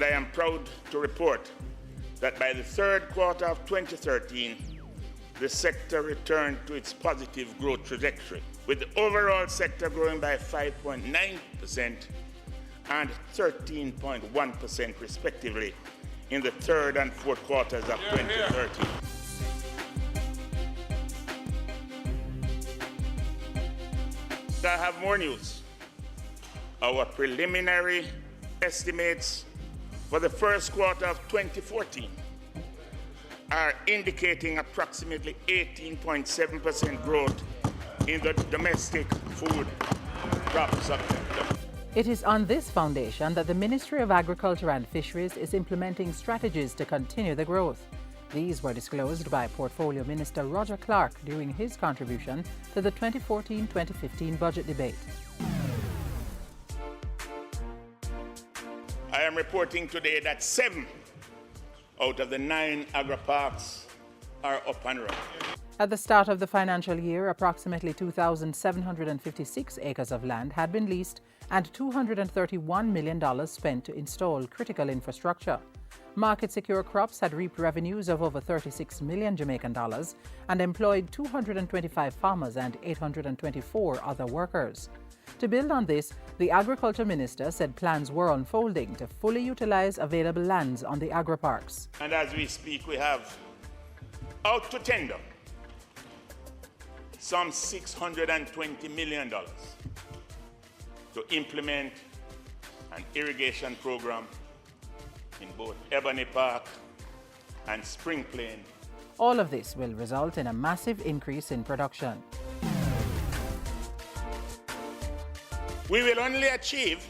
I am proud to report that by the third quarter of 2013, the sector returned to its positive growth trajectory, with the overall sector growing by 5.9% and 13.1% respectively in the third and fourth quarters of 2013. I have more news. Our preliminary estimates for the first quarter of 2014 are indicating approximately 18.7% growth in the domestic food crop sector. It is on this foundation that the Ministry of Agriculture and Fisheries is implementing strategies to continue the growth. These were disclosed by Portfolio Minister Roger Clark during his contribution to the 2014-2015 budget debate. I am reporting today that 7 out of the 9 agri-parks are up and running. At the start of the financial year, approximately 2,756 acres of land had been leased and $231 million spent to install critical infrastructure. Market-secure crops had reaped revenues of over 36 million Jamaican dollars and employed 225 farmers and 824 other workers. To build on this, the Agriculture Minister said plans were unfolding to fully utilize available lands on the agri-parks. And as we speak, we have out to tender some $620 million to implement an irrigation program in both Ebony Park and Spring Plain. All of this will result in a massive increase in production. We will only achieve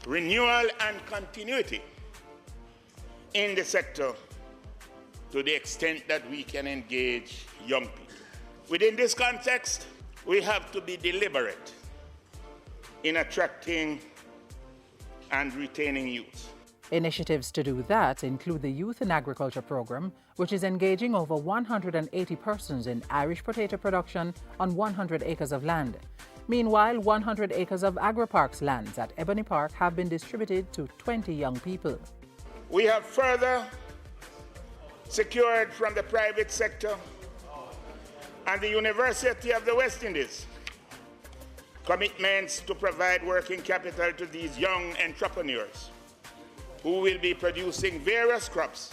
renewal and continuity in the sector to the extent that we can engage young people. Within this context, we have to be deliberate in attracting and retaining youth. Initiatives to do that include the Youth in Agriculture program, which is engaging over 180 persons in Irish potato production on 100 acres of land. Meanwhile, 100 acres of agri-parks lands at Ebony Park have been distributed to 20 young people. We have further secured from the private sector and the University of the West Indies commitments to provide working capital to these young entrepreneurs who will be producing various crops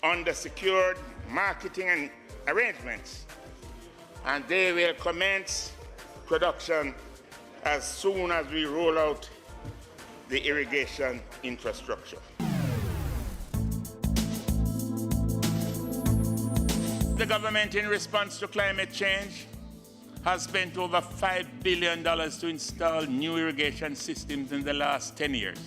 under secured marketing and arrangements, and they will commence production as soon as we roll out the irrigation infrastructure. The government, in response to climate change, has spent over $5 billion to install new irrigation systems in the last 10 years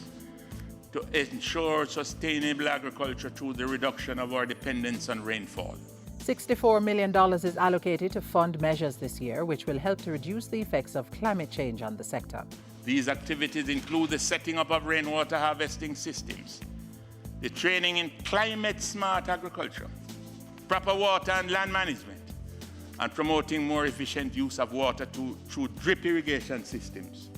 to ensure sustainable agriculture through the reduction of our dependence on rainfall. $64 million is allocated to fund measures this year, which will help to reduce the effects of climate change on the sector. These activities include the setting up of rainwater harvesting systems, the training in climate-smart agriculture, proper water and land management, and promoting more efficient use of water through drip irrigation systems.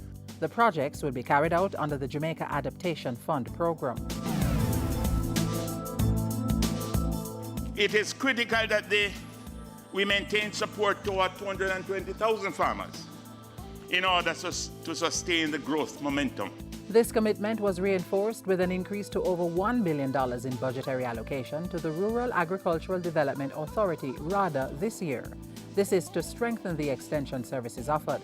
The projects will be carried out under the Jamaica Adaptation Fund program. It is critical that we maintain support to our 220,000 farmers in order to sustain the growth momentum. This commitment was reinforced with an increase to over $1 billion in budgetary allocation to the Rural Agricultural Development Authority, RADA, this year. This is to strengthen the extension services offered.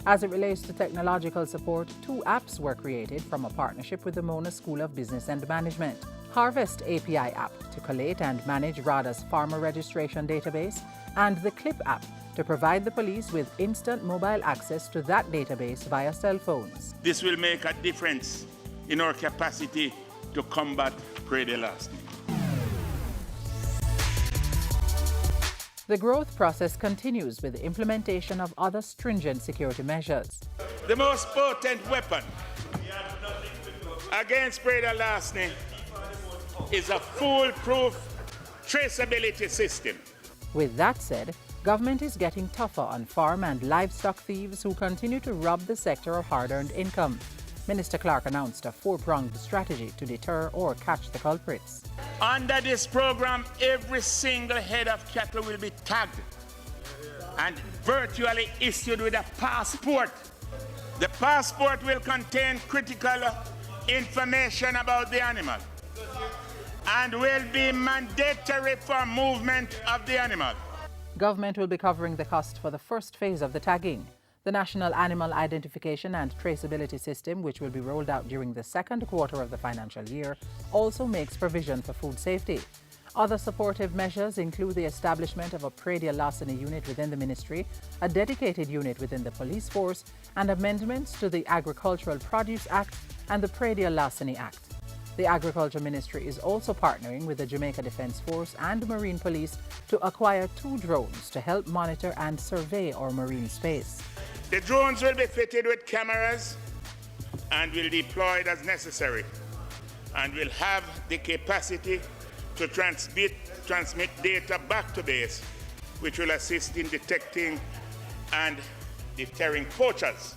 As it relates to technological support, 2 apps were created from a partnership with the Mona School of Business and Management. Harvest API app to collate and manage RADA's farmer registration database, and the Clip app to provide the police with instant mobile access to that database via cell phones. This will make a difference in our capacity to combat prey de larceny. The growth process continues with the implementation of other stringent security measures. The most potent weapon against prey de larceny is a foolproof traceability system. With that said, government is getting tougher on farm and livestock thieves who continue to rob the sector of hard-earned income. Minister Clark announced a four-pronged strategy to deter or catch the culprits. Under this program, every single head of cattle will be tagged and virtually issued with a passport. The passport will contain critical information about the animal and will be mandatory for movement of the animal. Government will be covering the cost for the first phase of the tagging. The National Animal Identification and Traceability System, which will be rolled out during the second quarter of the financial year, also makes provision for food safety. Other supportive measures include the establishment of a predial larceny unit within the ministry, a dedicated unit within the police force, and amendments to the Agricultural Produce Act and the Predial Larceny Act. The Agriculture Ministry is also partnering with the Jamaica Defence Force and Marine Police to acquire 2 drones to help monitor and survey our marine space. The drones will be fitted with cameras and will be deployed as necessary, and will have the capacity to transmit data back to base, which will assist in detecting and deterring poachers,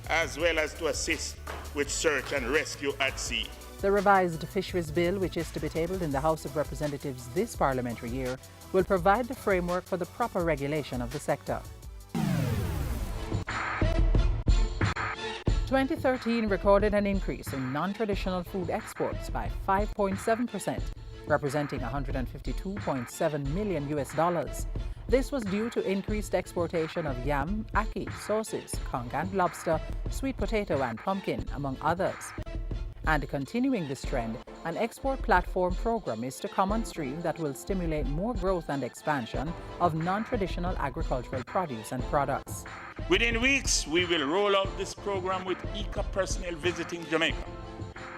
as well as to assist with search and rescue at sea. The revised Fisheries Bill, which is to be tabled in the House of Representatives this parliamentary year, will provide the framework for the proper regulation of the sector. 2013 recorded an increase in non-traditional food exports by 5.7%, representing $152.7 million. This was due to increased exportation of yam, ackee, sauces, conch and lobster, sweet potato and pumpkin, among others. And continuing this trend, an export platform program is to come on stream that will stimulate more growth and expansion of non-traditional agricultural produce and products. Within weeks, we will roll out this program with ICA personnel visiting Jamaica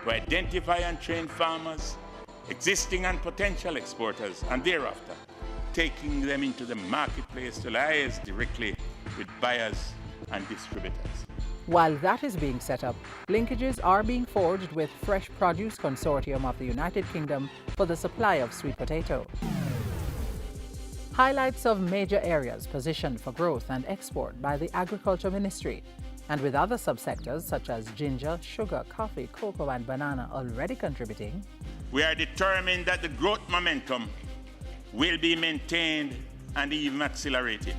to identify and train farmers, existing and potential exporters, and thereafter taking them into the marketplace to liaise directly with buyers and distributors. While that is being set up, linkages are being forged with Fresh Produce Consortium of the United Kingdom for the supply of sweet potato. Highlights of major areas positioned for growth and export by the Agriculture Ministry, and with other subsectors such as ginger, sugar, coffee, cocoa and banana already contributing. We are determined that the growth momentum will be maintained and even accelerated.